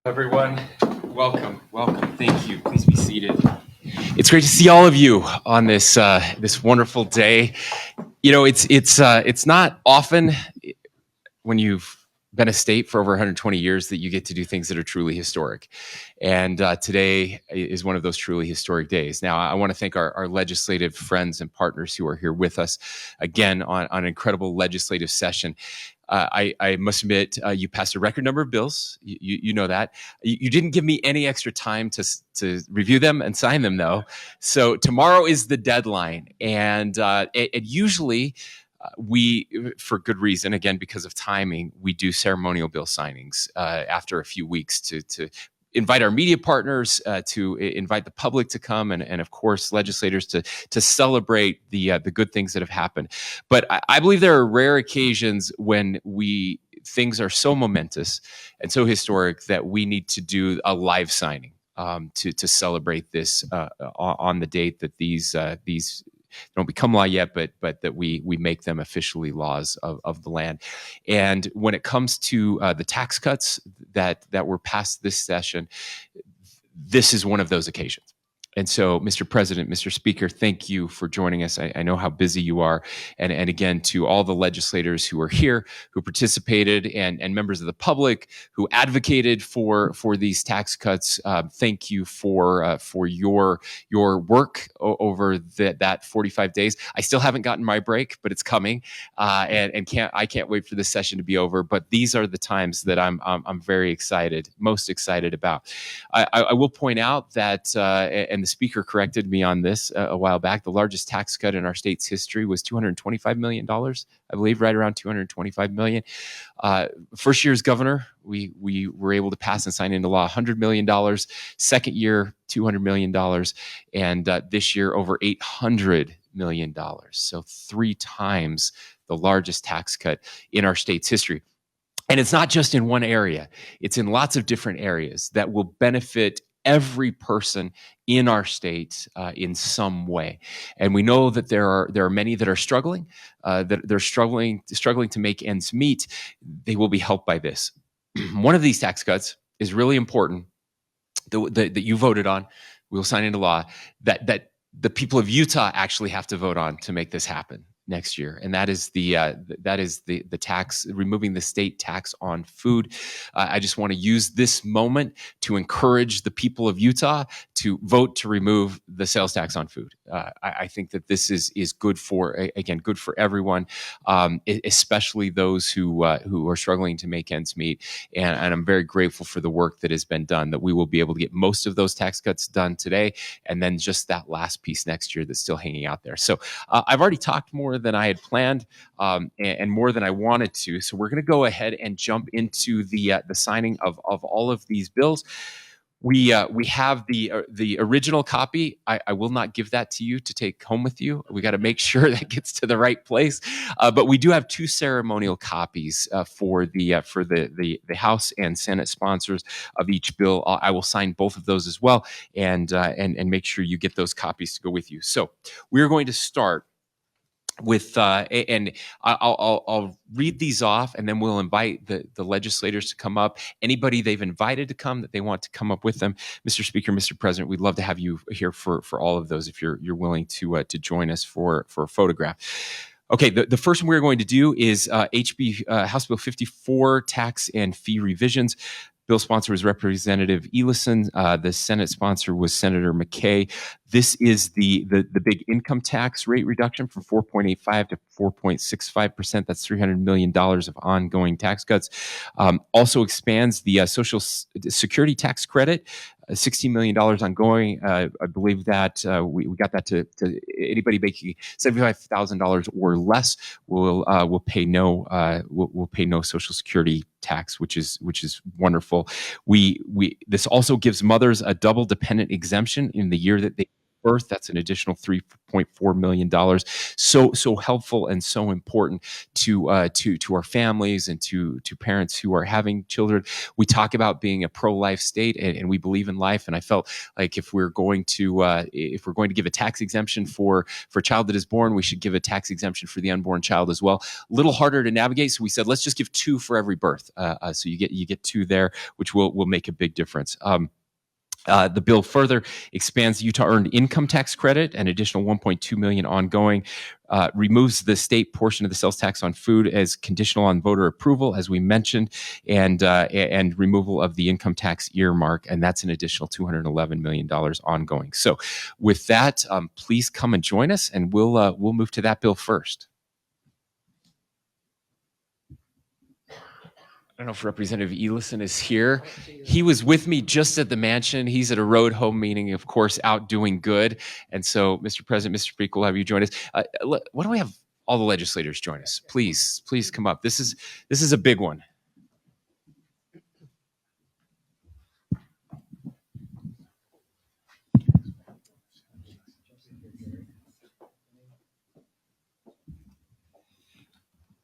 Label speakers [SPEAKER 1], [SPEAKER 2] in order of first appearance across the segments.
[SPEAKER 1] Everyone, welcome. Thank you. Please be seated. It's great to see all of you on this wonderful day. You know, it's not often when you've been a state for over 120 years that you get to do things that are truly historic. And today is one of those truly historic days. Now, I want to thank our legislative friends and partners who are here with us again on an incredible legislative session. I must admit, you passed a record number of bills. You know that. You didn't give me any extra time to review them and sign them, though. So tomorrow is the deadline. And it usually we, for good reason, again, because of timing, we do ceremonial bill signings after a few weeks to invite our media partners, to invite the public to come, and of course legislators to celebrate the good things that have happened. But I believe there are rare occasions when things are so momentous and so historic that we need to do a live signing to celebrate this on the date that these don't become law yet, but that we make them officially laws of the land. And when it comes to the tax cuts that were passed this session, this is one of those occasions. And so, Mr. President, Mr. Speaker, thank you for joining us. I know how busy you are. And again, to all the legislators who are here, who participated, and members of the public who advocated for these tax cuts, thank you for your work over that 45 days. I still haven't gotten my break, but it's coming. And I can't wait for this session to be over. But these are the times that I'm very excited, most excited about. I will point out that, and the speaker corrected me on this a while back, the largest tax cut in our state's history was $225 million, I believe, right around $225 million. First year as governor, we were able to pass and sign into law $100 million. Second year, $200 million. And this year, over $800 million. So 3 times the largest tax cut in our state's history. And it's not just in one area. It's in lots of different areas that will benefit every person in our state in some way. And we know that there are many that are struggling, that they're struggling to make ends meet. They will be helped by this. One of these tax cuts is really important that you voted on. We'll sign into law that the people of Utah actually have to vote on to make this happen next year, and that is the tax, removing the state tax on food. I just want to use this moment to encourage the people of Utah to vote to remove the sales tax on food. I think that this is good for, again, good for everyone, especially those who are struggling to make ends meet. And I'm very grateful for the work that has been done, that we will be able to get most of those tax cuts done today, and then just that last piece next year that's still hanging out there. So I've already talked more than I had planned, and more than I wanted to. So we're going to go ahead and jump into the signing of all of these bills. We have the original copy. I will not give that to you to take home with you. We got to make sure that gets to the right place. But we do have 2 ceremonial copies for the House and Senate sponsors of each bill. I will sign both of those as well, and make sure you get those copies to go with you. So we're going to start with and I'll read these off, and then we'll invite the legislators to come up. Anybody they've invited to come that they want to come up with them. Mr. Speaker, Mr. President, we'd love to have you here for all of those if you're willing to join us for a photograph. Okay, the first one we're going to do is House Bill 54, tax and fee revisions. Bill sponsor was Representative Ellison. The Senate sponsor was Senator McKay. This is the big income tax rate reduction from 4.85 to 4.65%. That's $300 million of ongoing tax cuts. Also expands the Social Security tax credit, $16 million ongoing. I believe that we got that to anybody making $75,000 or less will pay no Social Security tax, which is wonderful. This also gives mothers a double dependent exemption in the year that they birth. That's an additional $3.4 million. So helpful and so important to our families and to parents who are having children. We talk about being a pro-life state, and we believe in life. And I felt like if we're going to give a tax exemption for a child that is born, we should give a tax exemption for the unborn child as well. A little harder to navigate, so we said let's just give two for every birth. So you get two there, which will make a big difference. The bill further expands Utah earned income tax credit, an additional $1.2 million ongoing, removes the state portion of the sales tax on food as conditional on voter approval, as we mentioned, and removal of the income tax earmark, and that's an additional $211 million ongoing. So with that, please come and join us, and we'll move to that bill first. I don't know if Representative Elison is here. He was with me just at the mansion. He's at a road home meeting, of course, out doing good. And so, Mr. President, Mr. Speaker, we'll have you join us. Why don't we have all the legislators join us? Please come up. This is a big one.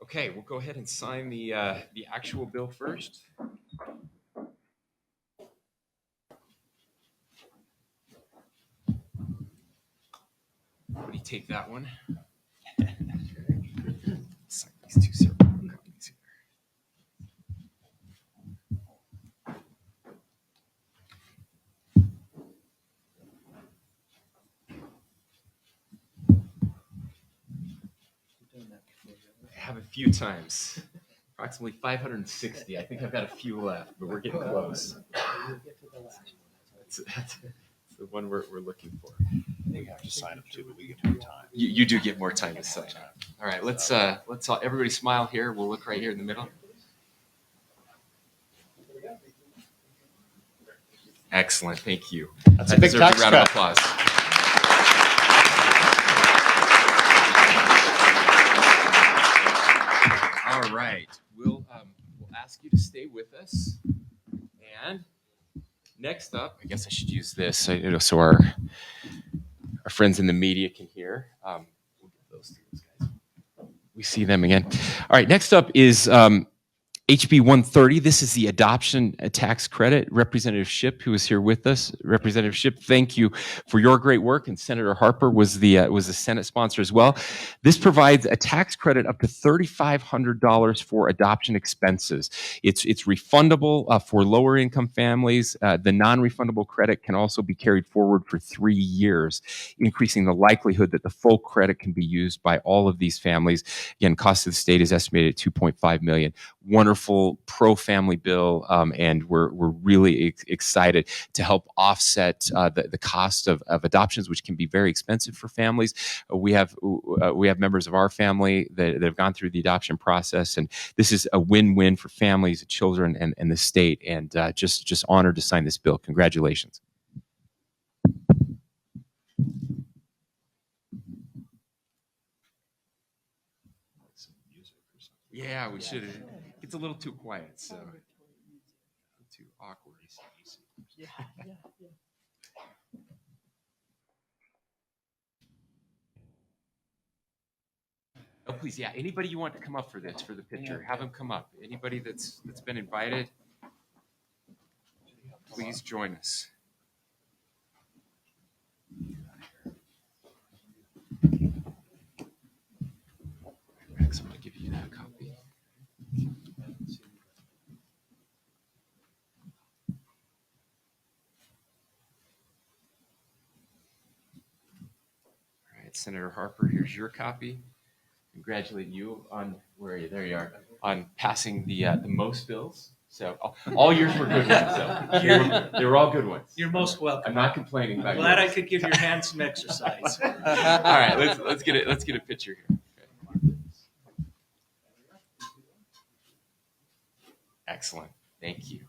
[SPEAKER 1] Okay, we'll go ahead and sign the actual bill first. Would you take that one? Sign these two separate copies here. I have a few times, approximately 560. I think I've got a few left, but we're getting close. That's the one we're looking for.
[SPEAKER 2] You have to sign them too, but we get more time.
[SPEAKER 1] You do get more time to sign. All right, let's all, everybody smile here. We'll look right here in the middle. Excellent, thank you.
[SPEAKER 2] That's a big tax
[SPEAKER 1] round of applause. All right, we'll ask you to stay with us. And next up, I guess I should use this so our friends in the media can hear. We'll get those to those guys. We see them again. All right, next up is HB 130. This is the adoption tax credit. Representative Shipp, who is here with us. Representative Shipp, thank you for your great work, and Senator Harper was the Senate sponsor as well. This provides a tax credit up to $3,500 for adoption expenses. It's refundable for lower income families. The non-refundable credit can also be carried forward for 3 years, increasing the likelihood that the full credit can be used by all of these families. Again, cost of the state is estimated at $2.5 million. Wonderful pro-family bill, and we're really excited to help offset the cost of adoptions, which can be very expensive for families. We have members of our family that have gone through the adoption process, and this is a win-win for families, children, and the state. And just honored to sign this bill. Congratulations. Yeah, we should. It's a little too quiet, so too awkward.
[SPEAKER 3] Yeah.
[SPEAKER 1] Oh, please, yeah. Anybody you want to come up for this, for the picture, have them come up. Anybody that's been invited, please join us. Rex, I'm going to give you that copy. All right, Senator Harper, here's your copy. Congratulate you on, where are you? There you are, on passing the most bills. So all yours were good ones. So they were all good ones.
[SPEAKER 3] You're most welcome.
[SPEAKER 1] I'm not complaining about
[SPEAKER 3] Glad
[SPEAKER 1] yours.
[SPEAKER 3] I could give your hands some exercise.
[SPEAKER 1] All right, let's get a picture here. Okay. Excellent. Thank you.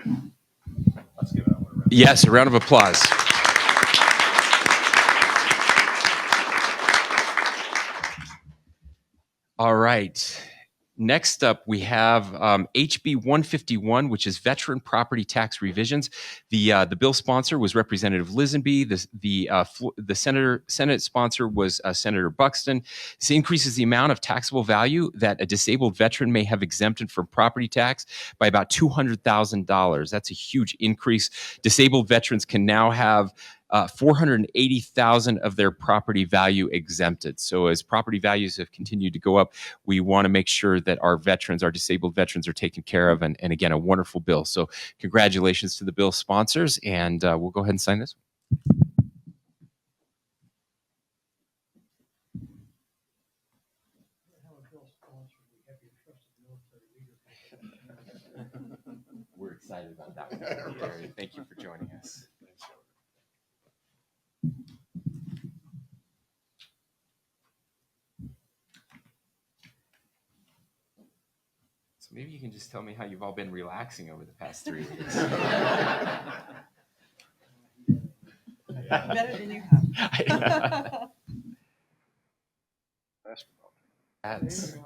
[SPEAKER 2] Let's give that one a round.
[SPEAKER 1] Yes, a round of applause. All right. Next up, we have HB 151, which is Veteran Property Tax Revisions. The bill sponsor was Representative Lisenby. The Senate sponsor was Senator Buxton. This increases the amount of taxable value that a disabled veteran may have exempted from property tax by about $200,000. That's a huge increase. Disabled veterans can now have 480,000 of their property value exempted. So as property values have continued to go up, we want to make sure that our veterans, our disabled veterans, are taken care of. And again, a wonderful bill. So congratulations to the bill sponsors, and we'll go ahead and sign this. We're excited about that one. Thank you for joining us. So maybe you can just tell me how you've all been relaxing over the past 3 weeks.
[SPEAKER 4] Better than you have.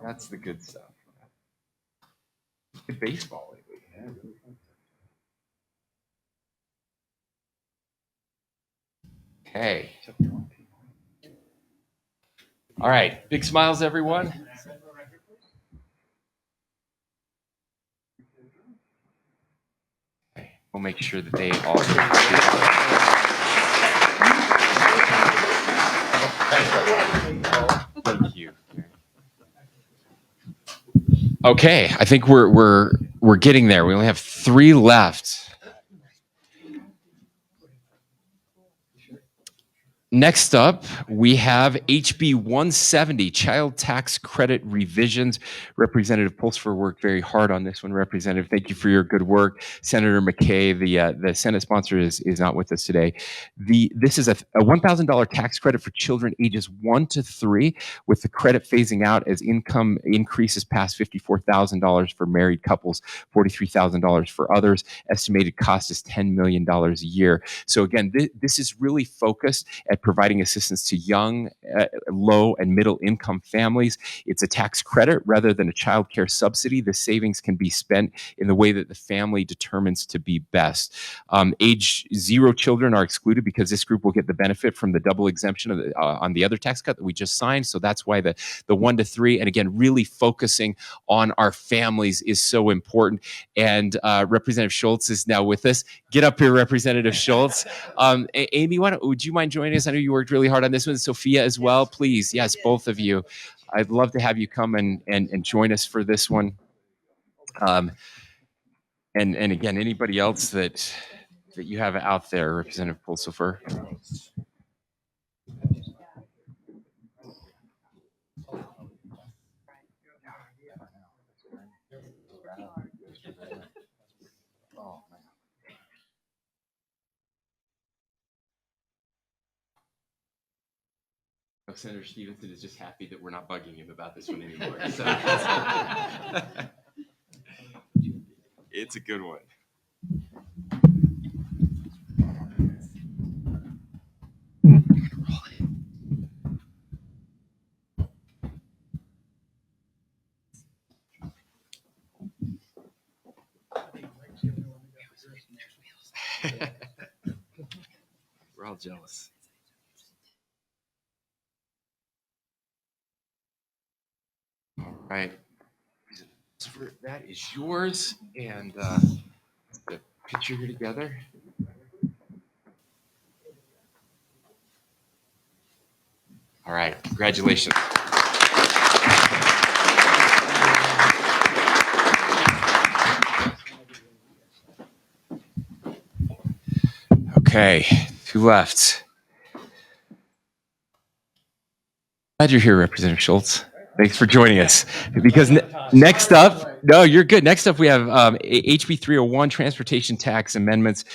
[SPEAKER 1] That's the good stuff. Good baseball lately. Okay. All right. Big smiles, everyone. Okay. We'll make sure that they all. Thank you. Okay, I think we're getting there. We only have 3 left. Next up, we have HB 170, Child Tax Credit Revisions. Representative Pulsifer worked very hard on this one. Representative, thank you for your good work. Senator McKay, the Senate sponsor, is not with us today. This is a $1,000 tax credit for children ages 1 to 3, with the credit phasing out as income increases past $54,000 for married couples, $43,000 for others. Estimated cost is $10 million a year. So again, this is really focused at providing assistance to young, low, and middle income families. It's a tax credit rather than a child care subsidy. The savings can be spent in the way that the family determines to be best. Age 0 children are excluded because this group will get the benefit from the double exemption on the other tax cut that we just signed. So that's why the 1 to 3, and again, really focusing on our families is so important. And Representative Schultz is now with us. Get up here, Representative Schultz. Amy, would you mind joining us? I know you worked really hard on this one. Sophia as well, please. Yes, both of you. I'd love to have you come and join us for this one. And again, anybody else that you have out there, Representative Pulsifer. Senator Stevenson is just happy that we're not bugging him about this one anymore. So it's a good one. We're all jealous. All right. That is yours. And the picture here together. All right. Congratulations. Okay. 2 left. Glad you're here, Representative Schultz. Thanks for joining us. Because next up, No, you're good. Next up, we have HB 301, Transportation Tax Amendments.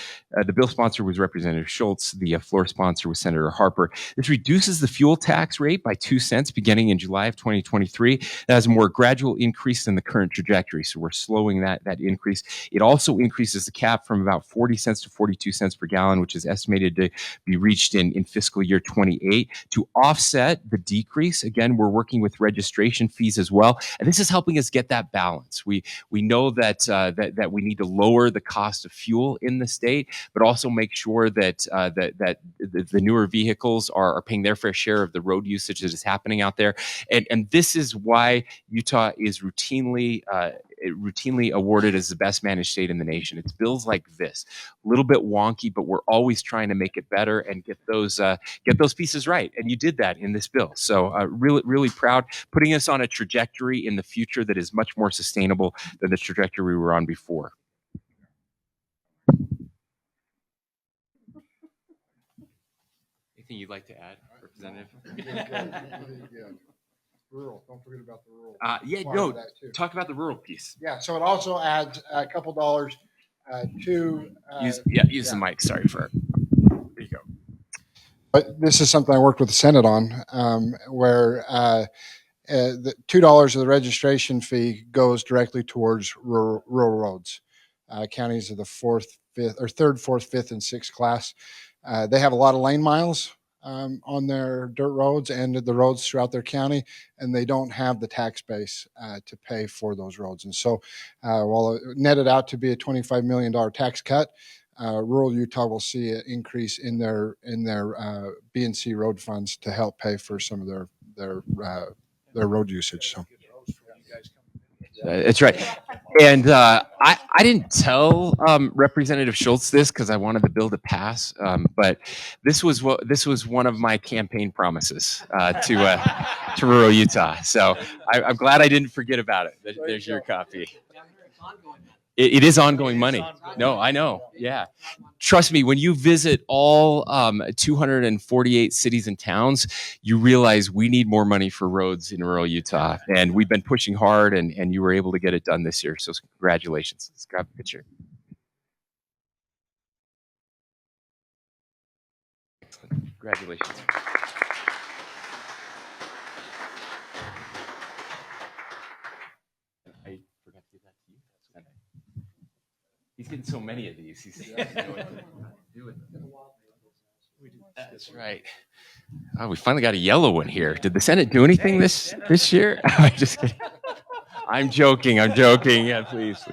[SPEAKER 1] The bill sponsor was Representative Schultz. The floor sponsor was Senator Harper. This reduces the fuel tax rate by 2 cents beginning in July of 2023. That has a more gradual increase than the current trajectory, so we're slowing that increase. It also increases the cap from about 40 cents to 42 cents per gallon, which is estimated to be reached in fiscal year 28. To offset the decrease, again, we're working with registration fees as well, and this is helping us get that balance. We know that that we need to lower the cost of fuel in the state, but also make sure that the newer vehicles are paying their fair share of the road usage that is happening out there. And this is why Utah is routinely awarded as the best managed state in the nation. It's bills like this, a little bit wonky, but we're always trying to make it better and get those pieces right. And you did that in this bill. So really proud, putting us on a trajectory in the future that is much more sustainable than the trajectory we were on before. Anything you'd like to add, Representative?
[SPEAKER 5] Rural. Don't forget about the rural.
[SPEAKER 1] Talk about the rural piece.
[SPEAKER 5] Yeah, so it also adds a couple dollars to.
[SPEAKER 1] Use the mic. Sorry for. There you go.
[SPEAKER 5] But this is something I worked with the Senate on, where the $2 of the registration fee goes directly towards rural roads. Counties of the third, fourth, fifth, and sixth class. They have a lot of lane miles on their dirt roads and the roads throughout their county, and they don't have the tax base to pay for those roads. And so while it netted out to be a $25 million tax cut, rural Utah will see an increase in their B&C road funds to help pay for some of their road usage. So
[SPEAKER 1] that's right. And I didn't tell Representative Schultz this because I wanted the bill to pass, but this was one of my campaign promises to rural Utah. So I'm glad I didn't forget about it. There's your copy. It is ongoing money. No, I know. Yeah. Trust me, when you visit all 248 cities and towns, you realize we need more money for roads in rural Utah. And we've been pushing hard, and you were able to get it done this year. So congratulations. Let's grab a picture. Excellent. Congratulations. I forgot to give that to you. He's getting so many of these. He's That's right. Oh, we finally got a yellow one here. Did the Senate do anything this year? I'm just kidding. I'm joking. Yeah, please.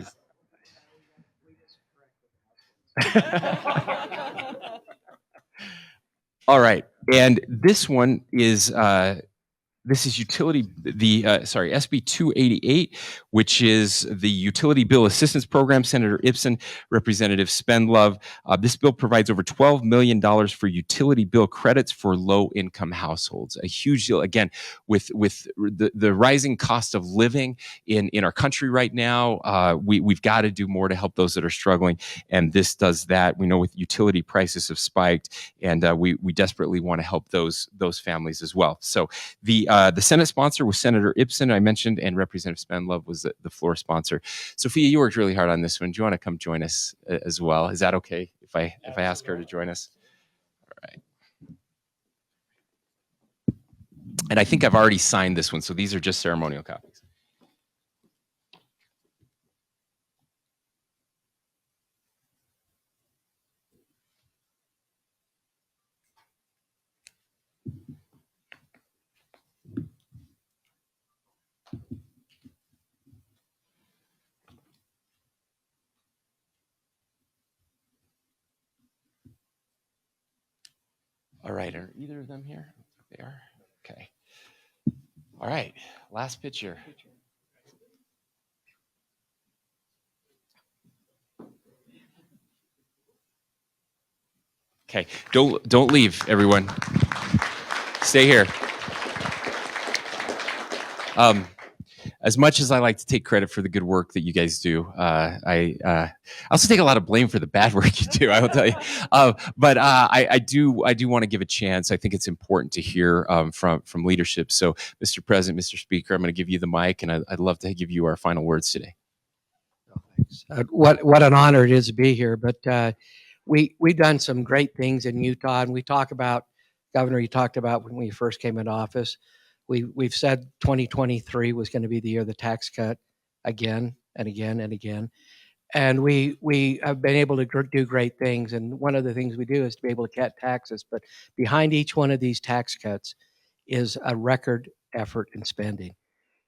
[SPEAKER 1] All right, and this one is SB 288, which is the Utility Bill Assistance Program. Senator Ibsen, Representative Spendlove. This bill provides over $12 million for utility bill credits for low-income households. A huge deal, again, with the rising cost of living in our country right now. We've got to do more to help those that are struggling, and this does that. We know with utility prices have spiked, and we desperately want to help those families as well. So the Senate sponsor was Senator Ibsen, I mentioned, and Representative Spendlove was the floor sponsor. Sophia, you worked really hard on this one. Do you want to come join us as well? Is that okay if I ask her to join us? All right. And I think I've already signed this one, so these are just ceremonial copies. All right, are either of them here? They are. Okay. All right, last picture. Okay, don't leave, everyone. Stay here. As much as I like to take credit for the good work that you guys do, I also take a lot of blame for the bad work you do. I will tell you, but I do want to give a chance. I think it's important to hear from leadership. So, Mr. President, Mr. Speaker, I'm going to give you the mic, and I'd love to give you our final words today.
[SPEAKER 6] What an honor it is to be here. But we've done some great things in Utah, and we talk about, Governor, you talked about when we first came into office. We've said 2023 was going to be the year of the tax cut again and again and again. And we have been able to do great things. And one of the things we do is to be able to cut taxes. But behind each one of these tax cuts is a record effort in spending.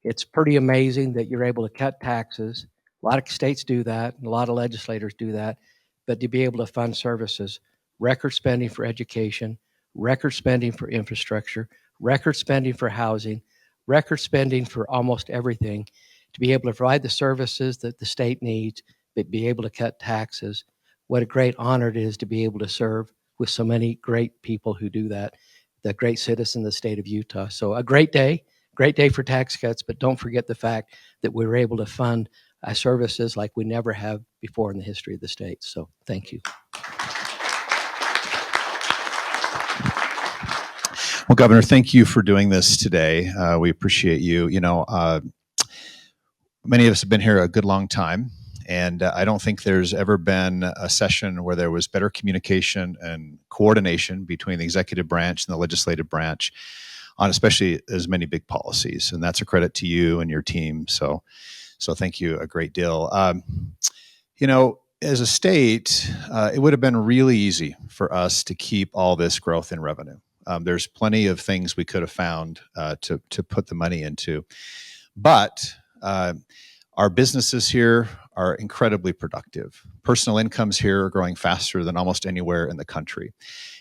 [SPEAKER 6] It's pretty amazing that you're able to cut taxes. A lot of states do that, and a lot of legislators do that. But to be able to fund services, record spending for education, record spending for infrastructure, record spending for housing, record spending for almost everything, to be able to provide the services that the state needs, but be able to cut taxes. What a great honor it is to be able to serve with so many great people who do that, the great citizens of the state of Utah. So a great day for tax cuts, but don't forget the fact that we were able to fund services like we never have before in the history of the state. So thank you.
[SPEAKER 2] Well, Governor, thank you for doing this today. We appreciate you. Many of us have been here a good long time, and I don't think there's ever been a session where there was better communication and coordination between the executive branch and the legislative branch on especially as many big policies. And that's a credit to you and your team. So thank you a great deal. As a state, it would have been really easy for us to keep all this growth in revenue. There's plenty of things we could have found to put the money into. But our businesses here are incredibly productive. Personal incomes here are growing faster than almost anywhere in the country.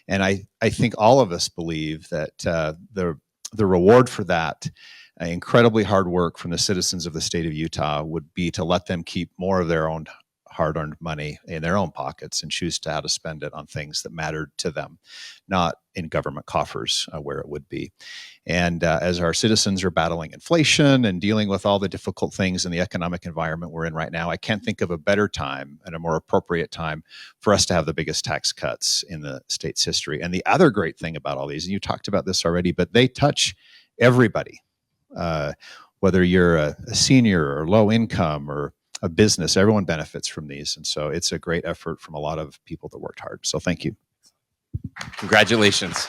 [SPEAKER 2] And I think all of us believe that the reward for that incredibly hard work from the citizens of the state of Utah would be to let them keep more of their own hard-earned money in their own pockets and choose how to spend it on things that mattered to them, not in government coffers where it would be. And as our citizens are battling inflation and dealing with all the difficult things in the economic environment we're in right now, I can't think of a better time and a more appropriate time for us to have the biggest tax cuts in the state's history. And the other great thing about all these, and you talked about this already, but they touch everybody, whether you're a senior or low income or a business, everyone benefits from these. And so it's a great effort from a lot of people that worked hard. So thank you.
[SPEAKER 1] Congratulations.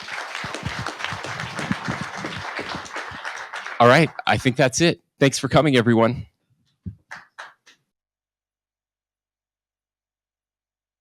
[SPEAKER 1] All right. I think that's it. Thanks for coming, everyone.